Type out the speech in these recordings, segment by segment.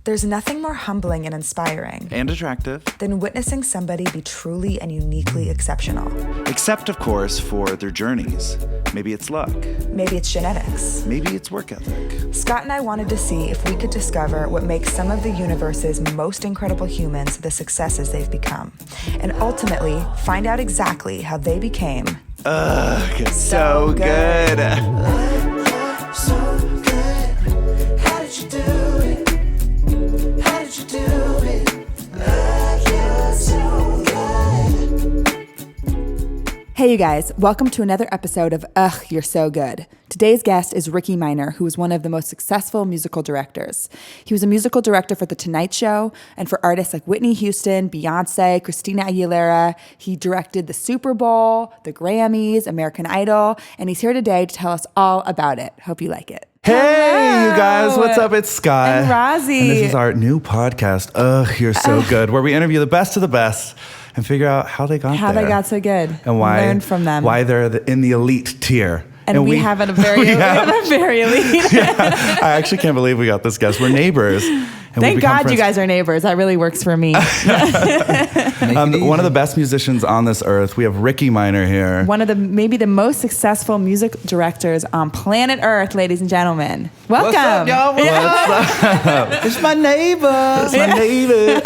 There's nothing more humbling and inspiring and attractive than witnessing somebody be truly and uniquely exceptional. Except, of course, for their journeys. Maybe it's luck. Maybe it's genetics. Maybe it's work ethic. Scott and I wanted to see if we could discover what makes some of the universe's most incredible humans the successes they've become, and ultimately find out exactly how they became so good. So good. How did you do it? How did you do it? You're so good. Hey you guys, welcome to another episode of Ugh, You're So Good. Today's guest is Rickey Minor, who is one of the most successful musical directors. He was a musical director for The Tonight Show and for artists like Whitney Houston, Beyonce, Christina Aguilera. He directed the Super Bowl, the Grammys, American Idol, and he's here today to tell us all about it. Hope you like it. Hey, Hello. you guys, what's up? It's Scott. And Rozzi. And this is our new podcast, Ugh, You're So Good, where we interview the best of the best and figure out how they got there. How they got so good. And why, learn from them. Why they're in the elite tier. And we have a very elite. Yeah, I actually can't believe we got this guest. We're neighbors. And Thank God you guys are neighbors. That really works for me. One of the best musicians on this earth. We have Rickey Minor here. One of maybe the most successful music directors on planet Earth, ladies and gentlemen. Welcome. What's up, y'all? What's up? It's my neighbor. It's my neighbor.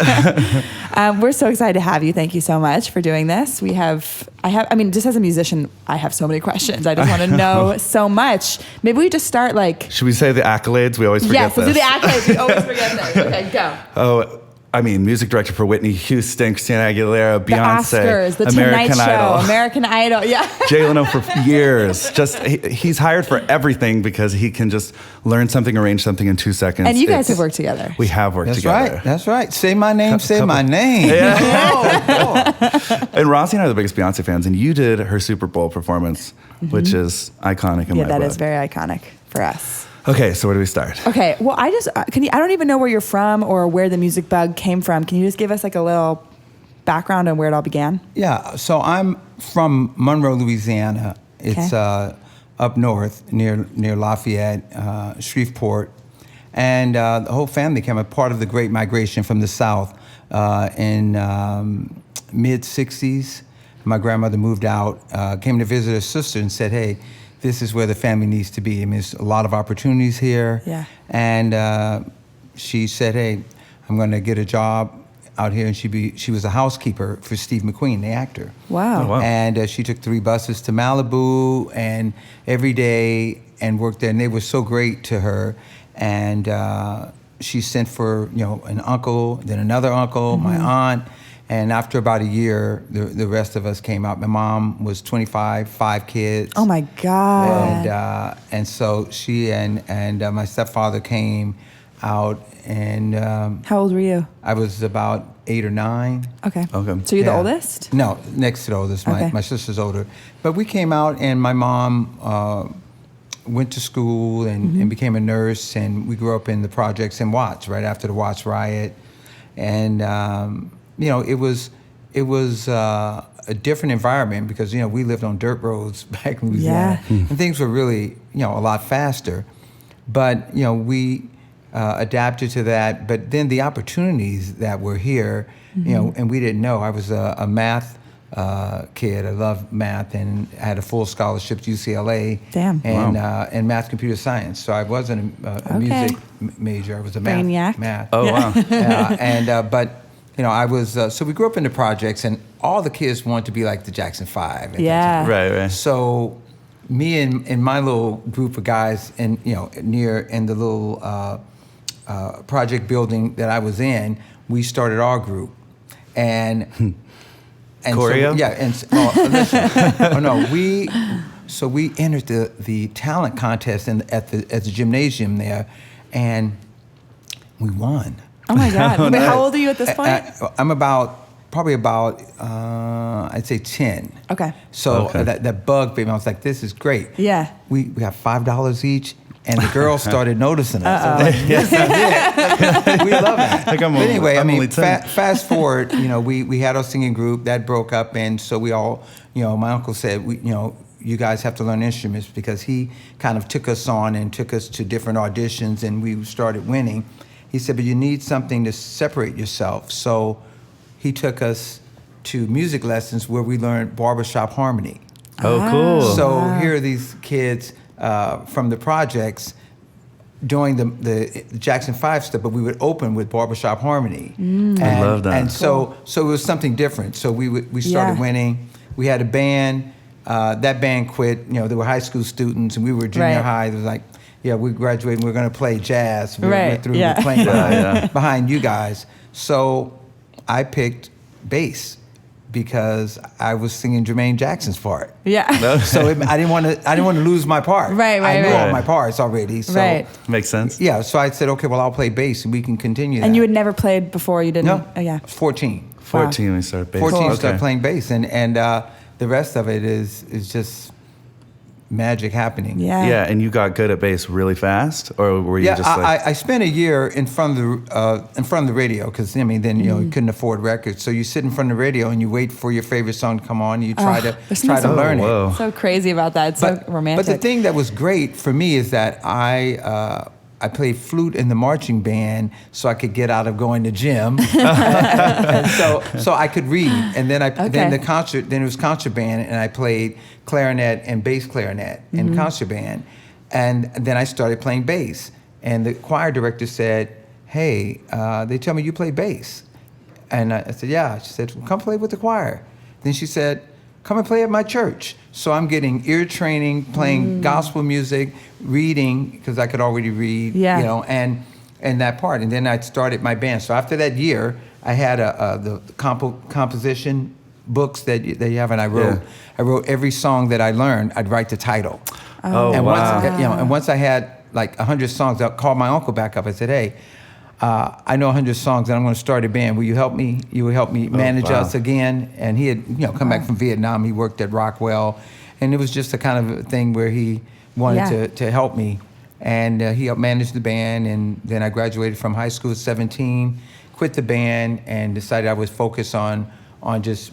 We're so excited to have you. Thank you so much for doing this. Just as a musician, I have so many questions. I just want to know so much. Maybe we just start Should we say the accolades? We always forget this. Yes, let's do the accolades. We always forget this. Okay, go. Oh, music director for Whitney Houston, Christina Aguilera, Beyonce, the Oscars, the American Tonight Idol. Show, American Idol, yeah. Jay Leno for years. He's hired for everything because he can just learn something, arrange something in 2 seconds. And you guys have worked together. We have worked That's together. right. That's right. Say my name. My name. Yeah. Oh. And Rozzi and I are the biggest Beyonce fans, and you did her Super Bowl performance, which is iconic in my book. Yeah, that is very iconic for us. Okay, so where do we start? Okay, well, I don't even know where you're from or where the music bug came from. Can you just give us a little background on where it all began? Yeah. So I'm from Monroe, Louisiana. It's up north near Lafayette, Shreveport, and the whole family came a part of the Great Migration from the South in mid '60s. My grandmother moved out, came to visit her sister, and said, "Hey, this is where the family needs to be. I mean, there's a lot of opportunities here." Yeah. And she said, "Hey, I'm going to get a job out here." And she was a housekeeper for Steve McQueen, the actor. Wow. Oh, wow. And she took 3 buses to Malibu and every day and worked there. And they were so great to her. And she sent for an uncle, then another uncle, my aunt. And after about a year, the rest of us came out. My mom was 25, 5 kids. Oh my God. And so she and my stepfather came out, and How old were you? I was about 8 or 9. Okay. Okay. So you're the Yeah. oldest? No, next to the oldest. Okay. My sister's older. But we came out, and my mom went to school and became a nurse, and we grew up in the projects in Watts, right after the Watts riot. And it was a different environment because we lived on dirt roads back in Louisiana, and things were really a lot faster. But we adapted to that. But then the opportunities that were here, and we didn't know. I was a math kid. I loved math and I had a full scholarship to UCLA. Damn. And and math, computer science. So I wasn't a music major. I was a Brainiac. math. Oh, wow. But I was so we grew up in the projects, and all the kids wanted to be like the Jackson 5. at that Yeah. time. Right. So me and my little group of guys in the little project building that I was in, we started our group, and Choreo? we entered the talent contest at the gymnasium there, and we won. Oh my God. Wait, how old are you at this point? I'm probably about I'd say 10. Okay. So Okay. that bug baby, I was like, this is great. Yeah. We have $5 each, and the girls started noticing us. I was like, this is it. We love it. Like But anyway, I'm only 10. fast forward, we had our singing group that broke up, and so we all, my uncle said, you guys have to learn instruments, because he kind of took us on and took us to different auditions, and we started winning. He said, but you need something to separate yourself. So he took us to music lessons where we learned barbershop harmony. Oh, cool. So here are these kids from the projects doing the Jackson 5 stuff, but we would open with barbershop harmony. I love that. And so it was something different. So we started winning. We had a band. That band quit. They were high school students, and we were junior high. It was like, we graduated, and we're going to play jazz. We went through playing behind you guys. So I picked bass because I was singing Jermaine Jackson's part. Yeah. So I didn't want to lose my part. I knew all my parts already. So Makes sense. Yeah. So I said, okay, well, I'll play bass and we can continue. And you had never played before? You didn't? No. Oh, yeah. 14. 14 we started bass. 14 started playing bass, and the rest of it is just magic happening. Yeah, and you got good at bass really fast, or were you just like? I spent a year in front of the radio because then you couldn't afford records. So you sit in front of the radio and you wait for your favorite song to come on. And you try to learn it. So crazy about that. It's so romantic. But the thing that was great for me is that I played flute in the marching band so I could get out of going to gym, and so I could read. And then then it was concert band, and I played clarinet and bass clarinet in concert band. And then I started playing bass. And the choir director said, hey, they tell me you play bass. And I said, yeah. She said, well, come play with the choir. Then she said, come and play at my church. So I'm getting ear training, playing gospel music, reading, because I could already read, and that part. And then I started my band. So after that year, I had the composition books that you have, and I wrote every song that I learned. I'd write the title. Once I had like 100 songs, I called my uncle back up. I said, hey, I know 100 songs, and I'm going to start a band. Will you help me? You will help me manage us again? And he had come back from Vietnam. He worked at Rockwell, and it was just a kind of thing where he wanted to help me. And he helped manage the band. And then I graduated from high school at 17, quit the band, and decided I would focus on just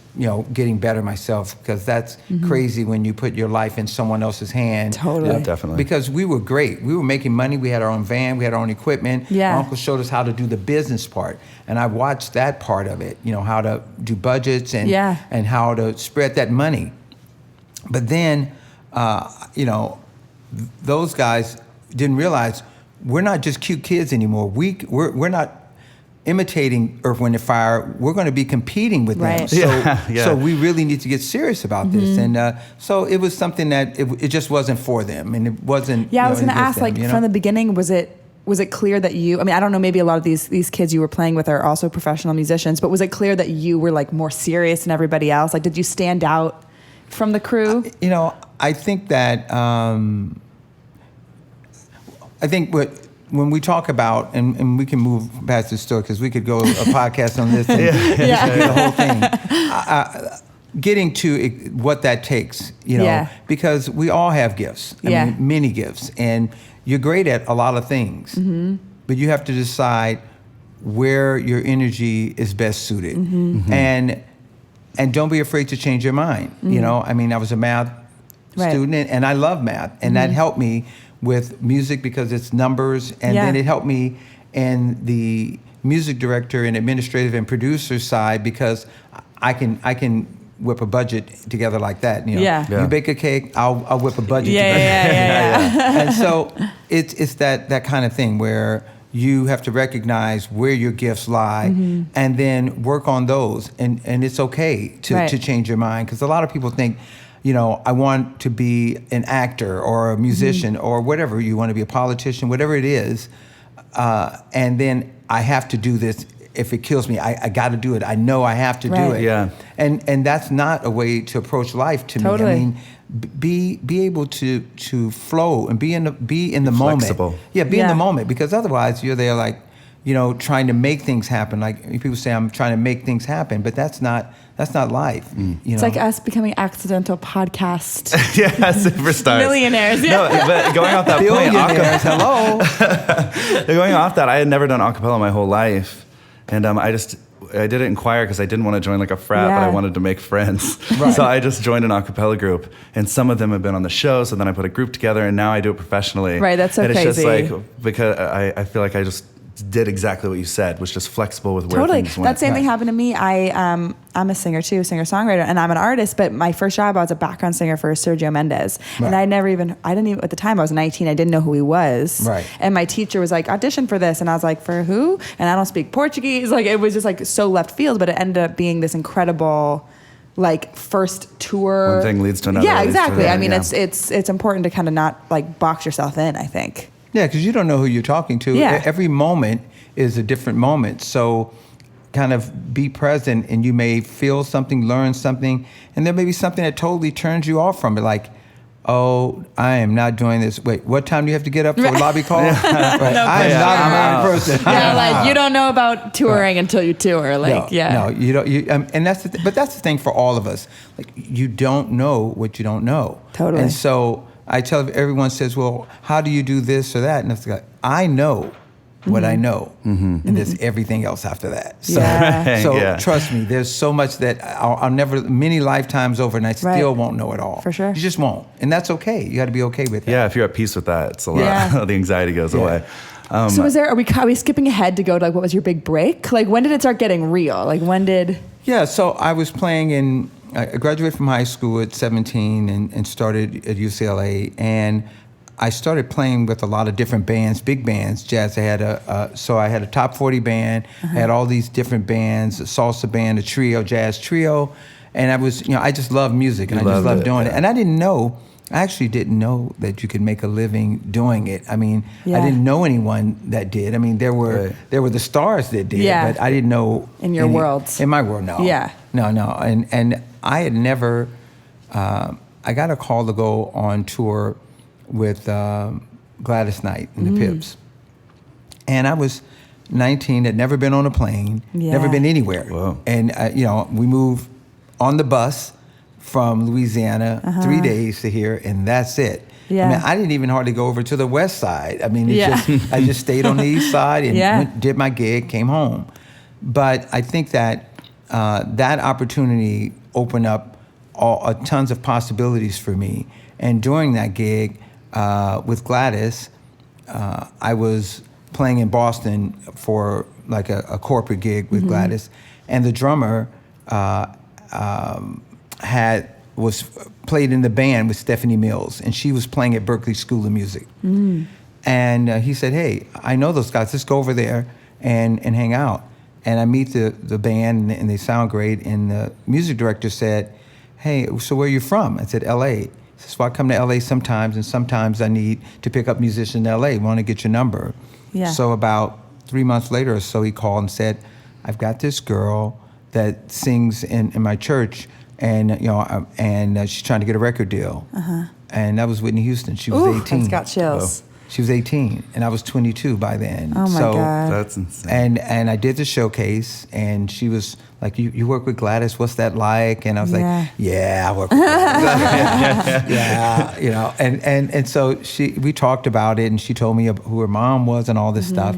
getting better myself, because that's crazy when you put your life in someone else's hand. Totally. Yeah, definitely. Because we were great. We were making money. We had our own van. We had our own equipment. Yeah. My uncle showed us how to do the business part. And I watched that part of it, how to do budgets and how to spread that money. But then, those guys didn't realize we're not just cute kids anymore. We're not imitating Earth, Wind & Fire. We're going to be competing with them. So we really need to get serious about this. And so it was something that it just wasn't for them, and it wasn't. Yeah, I was going to ask, from the beginning, was it clear that you? I mean, I don't know. Maybe a lot of these kids you were playing with are also professional musicians, but was it clear that you were like more serious than everybody else? Like, did you stand out from the crew? I think that when we talk about, and we can move past this story because we could go a podcast on this and the whole thing. Getting to what that takes, because we all have gifts. I mean, many gifts, and you're great at a lot of things, but you have to decide where your energy is best suited, and don't be afraid to change your mind. I mean, I was a math student, and I love math, and that helped me with music because it's numbers, and then it helped me in the music director and administrative and producer side because I can whip a budget together like that. You bake a cake, I'll whip a budget together. And so it's that kind of thing where you have to recognize where your gifts lie and then work on those, and it's okay to change your mind, because a lot of people think, I want to be an actor or a musician or whatever. You want to be a politician, whatever it is. And then I have to do this. If it kills me, I got to do it. I know I have to do it. Yeah. And that's not a way to approach life to me. I mean, be able to flow and be in the moment. Flexible. Yeah, be in the moment, because otherwise you're there like, trying to make things happen. Like people say, I'm trying to make things happen, but that's not life. It's like us becoming accidental podcast superstars, millionaires. No, but going off that point, going off that, I had never done a cappella my whole life, and I did it in choir because I didn't want to join like a frat, but I wanted to make friends. So I just joined an a cappella group, and some of them have been on the show. So then I put a group together, and now I do it professionally. Right, that's so and crazy. It's just like, because I feel like I just did exactly what you said, was just flexible with where Totally. things went. That same thing happened to me. I'm a singer too, singer-songwriter, and I'm an artist, but my first job, I was a background singer for Sergio Mendes. Right. And I didn't even, at the time I was 19, I didn't know who he was. Right. And my teacher was like, audition for this. And I was like, for who? And I don't speak Portuguese. Like, it was just like so left field, but it ended up being this incredible, like, first tour. One thing leads to another. Yeah, leads to exactly. another, I mean, yeah. it's important to kind of not like box yourself in, I think. Yeah, because you don't know who you're talking to. Yeah. Every moment is a different moment. So kind of be present, and you may feel something, learn something, and there may be something that totally turns you off from it. Like, oh, I am not doing this. Wait, what time do you have to get up for a lobby call? Right. I am not a morning person. Yeah, like, you don't know about touring until you tour. Like, No, you don't. And that's but that's the thing for all of us. Like, you don't know what you don't know. Totally. And so I tell everyone says, well, how do you do this or that? And it's like, I know what I know, and there's everything else after that. So, Yeah. Yeah. Trust me, there's so much that I'll never, many lifetimes over, and I still won't know it all. For sure. You just won't, and that's okay. You got to be okay with that. Yeah, if you're at peace with that, it's a lot. Yeah. The anxiety goes away. So are we skipping ahead to go to, like, what was your big break? Like, when did it start getting real? Like, when did... Yeah, so I was playing I graduated from high school at 17 and started at UCLA, and I started playing with a lot of different bands, big bands, jazz. I had a top 40 band, I had all these different bands, a salsa band, a trio, jazz trio, and I just love music, and I just loved doing it. And I actually didn't know that you could make a living doing it. I mean, I didn't know anyone that did. I mean, there were the stars that did, but I didn't know in your world. In my world, no. Yeah. No, and I had never. I got a call to go on tour with Gladys Knight and the Pips, and I was 19, had never been on a plane, never been anywhere. Whoa. And we moved on the bus from Louisiana, 3 days to here, and that's it. Yeah. I mean, I didn't even hardly go over to the west side. I mean, I just stayed on the east side and did my gig, came home. But I think that that opportunity opened up tons of possibilities for me. And during that gig with Gladys, I was playing in Boston for like a corporate gig with Gladys, and the drummer was played in the band with Stephanie Mills, and she was playing at Berklee School of Music. And he said, hey, I know those guys, let's go over there and hang out. And I meet the band, and they sound great, and the music director said, hey, so where are you from? I said, LA. He says, well, I come to LA sometimes, and sometimes I need to pick up musicians in LA, want to get your number. Yeah. So about 3 months later or so, he called and said, I've got this girl that sings in my church, and she's trying to get a record deal. And that was Whitney Houston. She was 18. That's got chills. She was 18, and I was 22 by then. Oh my God. That's insane. And I did the showcase, and she was like, you work with Gladys, what's that like? And I was like, yeah, I work with Gladys. Yeah, and so we talked about it, and she told me who her mom was and all this stuff.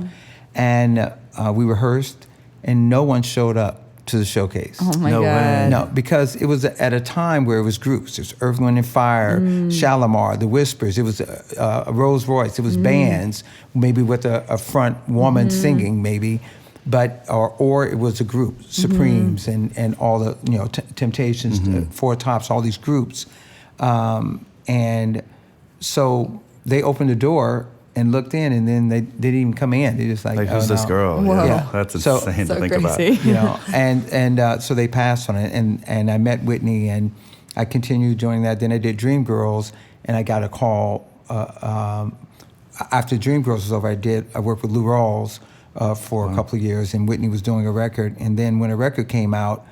And we rehearsed, and no one showed up to the showcase. Oh my No God. way. No, because it was at a time where it was groups. It was Earth, Wind and Fire, Shalimar, The Whispers. It was a Rolls Royce. It was bands, maybe with a front woman singing, maybe, but or it was a group, Supremes and all the Temptations, Four Tops, all these groups, and so they opened the door and looked in, and then they didn't even come in. They just like, who's this girl? Whoa. Yeah. That's So- insane So to think crazy. about. and so they passed on it, and I met Whitney, and I continued doing that. Then I did Dreamgirls, and I got a call after Dreamgirls was over. I worked with Lou Rawls for a couple of years, and Whitney was doing a record. And then when a record came out,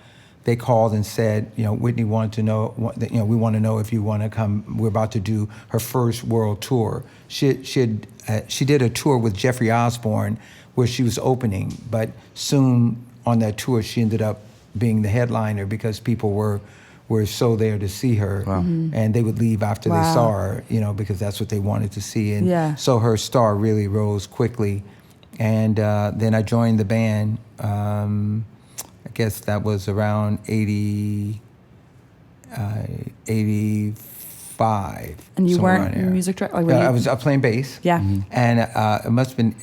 they called and said, Whitney wanted to know, we want to know if you want to come. We're about to do her first world tour. She did a tour with Jeffrey Osborne where she was opening, but soon on that tour she ended up being the headliner because people were so there to see her, and they would leave after they saw her, because that's what they wanted to see. And so her star really rose quickly. And then I joined the band. I guess that was around 85. And you somewhere weren't around there. music director? I was playing bass. Yeah. And it must have been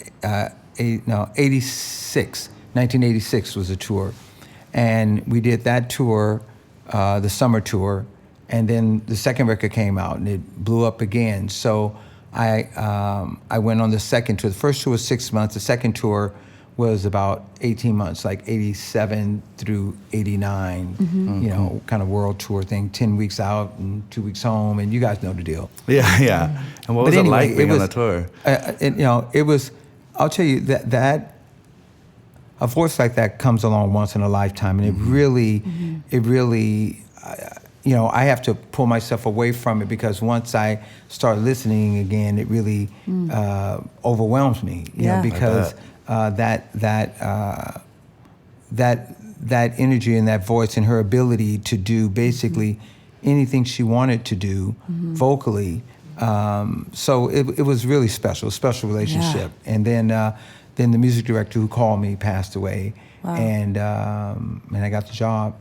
86. 1986 was a tour. And we did that tour, the summer tour, and then the second record came out and it blew up again. So I went on the second tour. The first tour was 6 months. The second tour was about 18 months, like 87 through 89, you know, kind of world tour thing, 10 weeks out and 2 weeks home, and you guys know the deal. Yeah. And what was it like being on that tour? It was, I'll tell you, that a voice like that comes along once in a lifetime, and it really, you know, I have to pull myself away from it because once I start listening again, it really overwhelms me, you know, because that energy and that voice and her ability to do basically anything she wanted to do vocally. So it was really special, special relationship. And then the music director who called me passed away, and I got the job.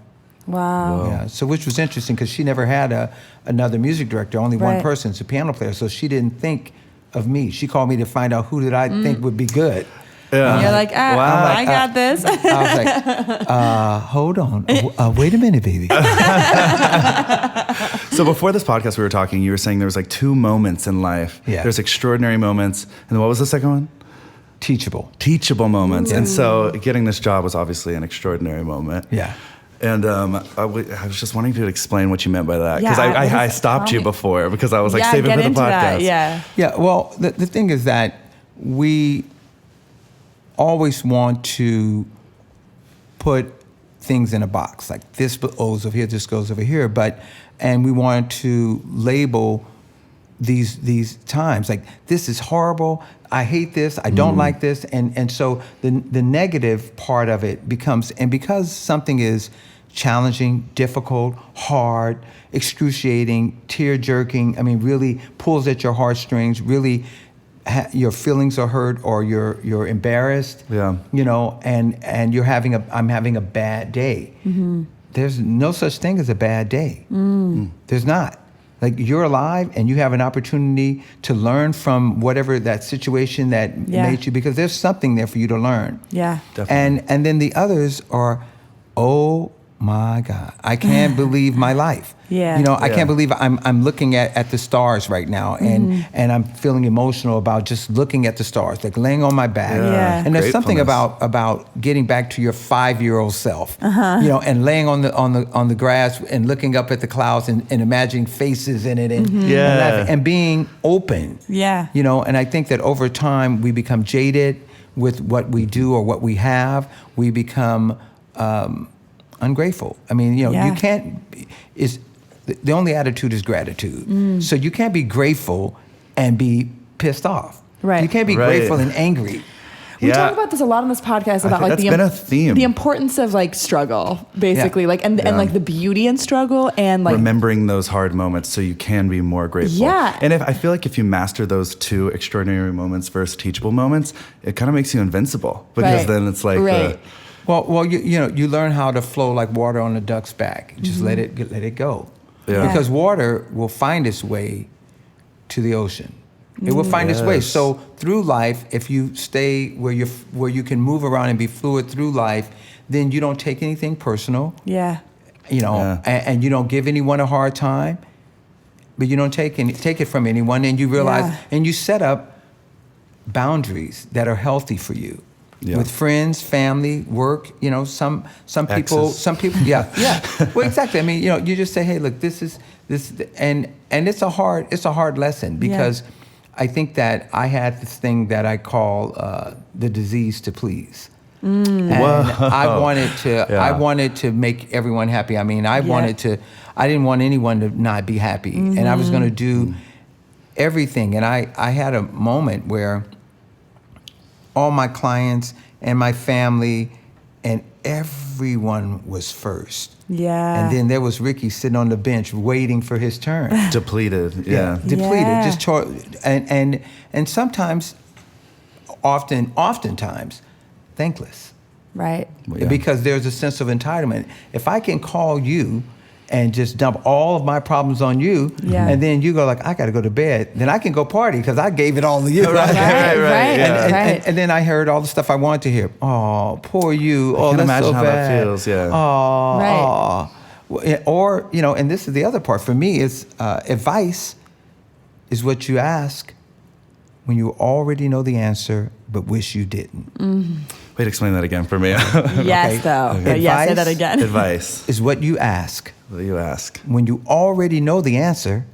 Wow. Yeah. So which was interesting because she never had another music director, only one person, it's a piano player. So she didn't think of me. She called me to find out who did I think would be good. Yeah. You're like, I got this. I was like, hold on. Wait a minute, baby. So before this podcast, we were talking, you were saying there was like 2 moments in life. Yeah. There's extraordinary moments. And then what was the second one? Teachable moments. And so getting this job was obviously an extraordinary moment. Yeah. And I was just wanting to explain what you meant by that. Because I stopped you before because I was like, save it for the podcast. Yeah, well, the thing is that we always want to put things in a box. Like this goes over here, this goes over here. And we want to label these times. Like, this is horrible. I hate this. I don't like this. And so the negative part of it becomes, and because something is challenging, difficult, hard, excruciating, tear-jerking, I mean, really pulls at your heartstrings, really your feelings are hurt or you're embarrassed, you know, and I'm having a bad day. There's no such thing as a bad day. There's not. Like, you're alive and you have an opportunity to learn from whatever that situation that made you, because there's something there for you to learn. Yeah. Definitely. And then the others are, oh my God, I can't believe my life. Yeah. You know, I can't believe I'm looking at the stars right now, and I'm feeling emotional about just looking at the stars, like laying on my back. Yeah. And there's something about getting back to your 5-year-old self, you know, and laying on the grass and looking up at the clouds and imagining faces in it and laughing and being open. Yeah. You know, and I think that over time we become jaded with what we do or what we have. We become ungrateful. I mean, you know, you can't. The only attitude is gratitude. So you can't be grateful and be pissed off. Right. You can't be grateful and angry. We talk about this a lot on this podcast about like that's been a theme. The importance of like struggle, basically, like and like the beauty in struggle and like remembering those hard moments so you can be more grateful. Yeah. And I feel like if you master those 2 extraordinary moments versus teachable moments, it kind of makes you invincible, because then it's like Well, you know, you learn how to flow like water on a duck's back. Just let it go. Yeah. Because water will find its way to the ocean. It will find its way. So through life, if you stay where you can move around and be fluid through life, then you don't take anything personal. Yeah. You know, and you don't give anyone a hard time, but you don't take it from anyone, and you realize and you set up boundaries that are healthy for you. With friends, family, work, you know, some people, Well, exactly. I mean, you know, you just say, hey, look, this, and it's a hard lesson, because I think that I had this thing that I call the disease to please. And I wanted to make everyone happy. I mean, I didn't want anyone to not be happy, and I was going to do everything. And I had a moment where all my clients and my family and everyone was first. Yeah. And then there was Rickey sitting on the bench waiting for his turn. depleted. Depleted. Just and sometimes, oftentimes, thankless. Right. Because there's a sense of entitlement. If I can call you and just dump all of my problems on you, and then you go like, I got to go to bed. Then I can go party because I gave it all to you. Right. And then I heard all the stuff I wanted to hear. Oh, poor you. I Oh, can't that's imagine so how bad. that feels. Yeah. Oh, Right. Or, and this is the other part for me is advice is what you ask when you already know the answer but wish you didn't. Wait, explain that again for me. Yes, though. Okay. But yeah, say Advice? that again. Advice. Is what you ask What do you ask? when you already know the answer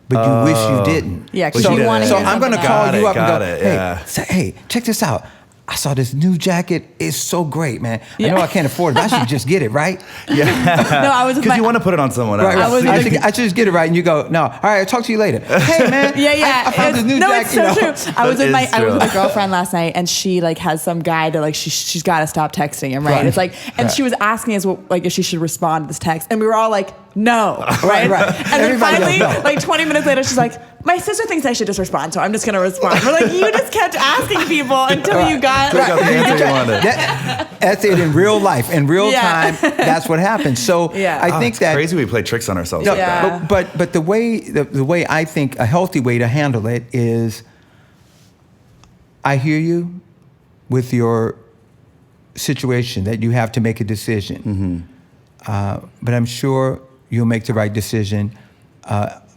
but you wish you didn't. Yeah, because So- you want to So hear I'm going to something call else. you up and Got go, it, hey, yeah. hey, check this out. I saw this new jacket. It's so great, man. Yeah. I know I can't afford it, but I should just get it, right? No, I was with Because my... you want to put it on someone else. Right, I was I, with should, I should just get it right, and you go, no, all right, I'll talk to you later. Hey, man, Yeah. I found this new no, jacket. it's so true. I was That with is I was with true. a girlfriend last night, and she like has some guy that like she's got to stop texting him, right? Right. It's like, and Right. she was asking us like if she should respond to this text, and we were all like, no, Right. And then Everybody finally, goes, no. like 20 minutes later, she's like, my sister thinks I should just respond, so I'm just gonna respond. We're like, you just kept asking people until you got. Got the answer you wanted. That's it in real life. In real Yeah. time, that's what happens. So Yeah. I think It's that crazy we play tricks on ourselves No, like that. Yeah. but the way I think a healthy way to handle it is, I hear you with your situation that you have to make a decision, but I'm sure you'll make the right decision.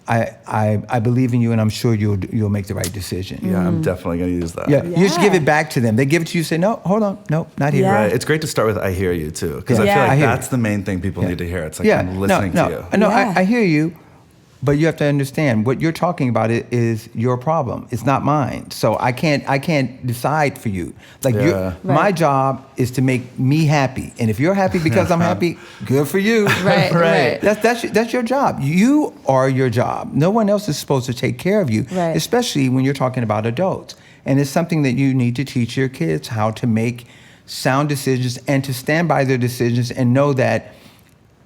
I believe in you, and I'm sure you'll make the right decision. Yeah, I'm definitely going to use that. Yeah, you just Yeah. give it back to them. They give it to you. Say, no, hold on, no, not here. Yeah. Right. It's great to start with "I hear you" too, because Yeah. I feel Yeah. like I hear that's you. the main thing people need to hear. It's like Yeah, I'm listening no, to you. No, Yeah. I hear you, but you have to understand what you're talking about is your problem. It's not mine. So I can't decide for you. Like Yeah. my Right. job is to make me happy, and if you're happy because I'm happy, good for you. Right. That's your job. You are your job. No one else is supposed to take care of you, Right. especially when you're talking about adults. And it's something that you need to teach your kids how to make sound decisions and to stand by their decisions and know that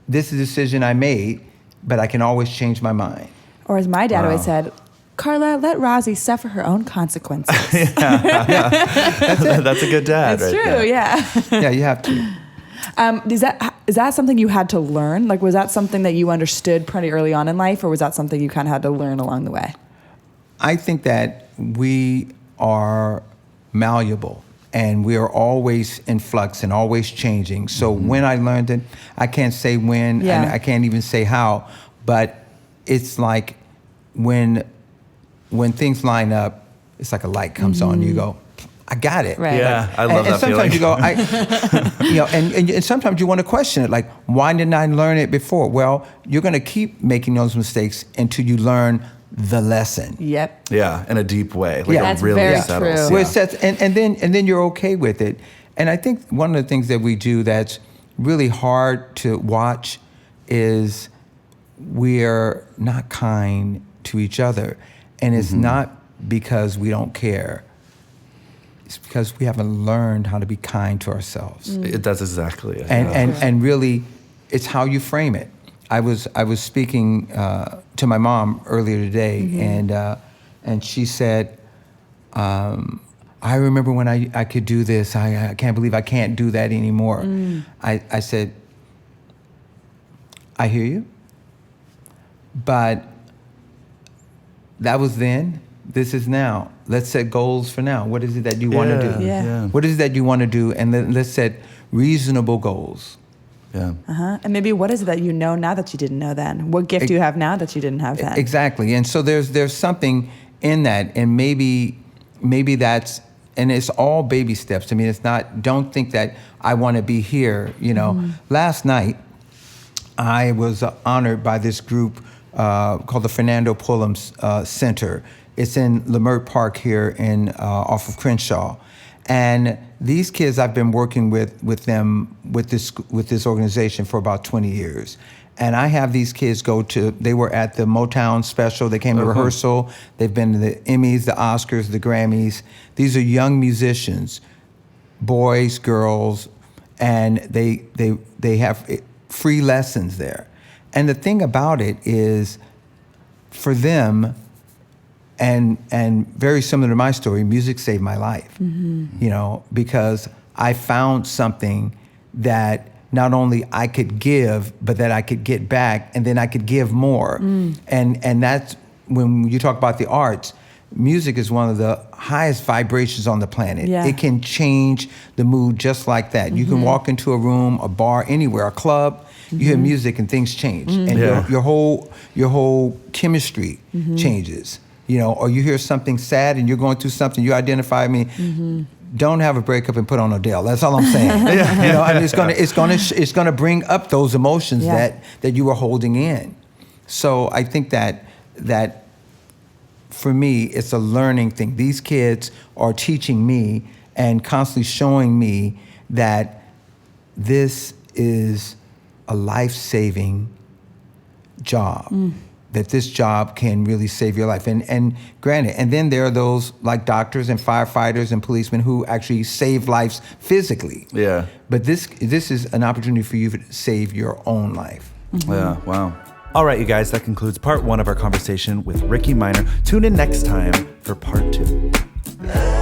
this is a decision I made, but I can always change my mind. Or as my dad always said, Carla, let Rozzi suffer her own consequences. That's a good dad. It's right true, there. yeah. Yeah, you have to. Is that something you had to learn? Like, was that something that you understood pretty early on in life, or was that something you kind of had to learn along the way? I think that we are malleable and we are always in flux and always changing. So when I learned it, I can't say when, Yeah. and I can't even say how, but it's like when things line up, it's like a light comes on, you go, I got it. Right. Yeah, I love and that sometimes feeling. you go, and sometimes you want to question it, like, why didn't I learn it before? Well, you're going to keep making those mistakes until you learn the lesson. Yep. Yeah, in a deep way. Like Yeah. it That's really very settles. true. Where Yeah. it sets, and then you're okay with it. And I think one of the things that we do that's really hard to watch is we're not kind to each other. And it's not because we don't care. It's because we haven't learned how to be kind to ourselves. That's exactly it. And really, it's how you frame it. I was speaking to my mom earlier today, and she said, I remember when I could do this. I can't believe I can't do that anymore. I said, I hear you, but that was then. This is now. Let's set goals for now. What is it that you want to do? Yeah. What is it that you want to do? And then let's set reasonable goals. Yeah. And maybe what is it that you know now that you didn't know then? What gift do you have now that you didn't have then? Exactly. And so there's something in that, and maybe that's, and it's all baby steps. I mean, it's not, don't think that I want to be here, you know. Last night, I was honored by this group called the Fernando Pullum Center. It's in Leimert Park here in off of Crenshaw. And these kids, I've been working with them with this organization for about 20 years. And I have these kids they were at the Motown special, they came to rehearsal, they've been to the Emmys, the Oscars, the Grammys. These are young musicians, boys, girls, and they have free lessons there. And the thing about it is, for them, and very similar to my story, music saved my life, you know, because I found something that not only I could give, but that I could get back, and then I could give more. And that's when you talk about the arts. Music is one of the highest vibrations on the planet. Yeah. It can change the mood just like that. You can walk into a room, a bar, anywhere, a club, you hear music and things change. And your whole chemistry changes. You know, or you hear something sad and you're going through something, you identify me. Don't have a breakup and put on Adele. That's all I'm saying. You know, and it's gonna bring up those emotions that you were holding in. So I think that for me, it's a learning thing. These kids are teaching me and constantly showing me that this is a life-saving job. That this job can really save your life. And granted, and then there are those like doctors and firefighters and policemen who actually save lives physically. Yeah. But this is an opportunity for you to save your own life. Yeah, wow. All right, you guys, that concludes part 1 of our conversation with Rickey Minor. Tune in next time for part 2.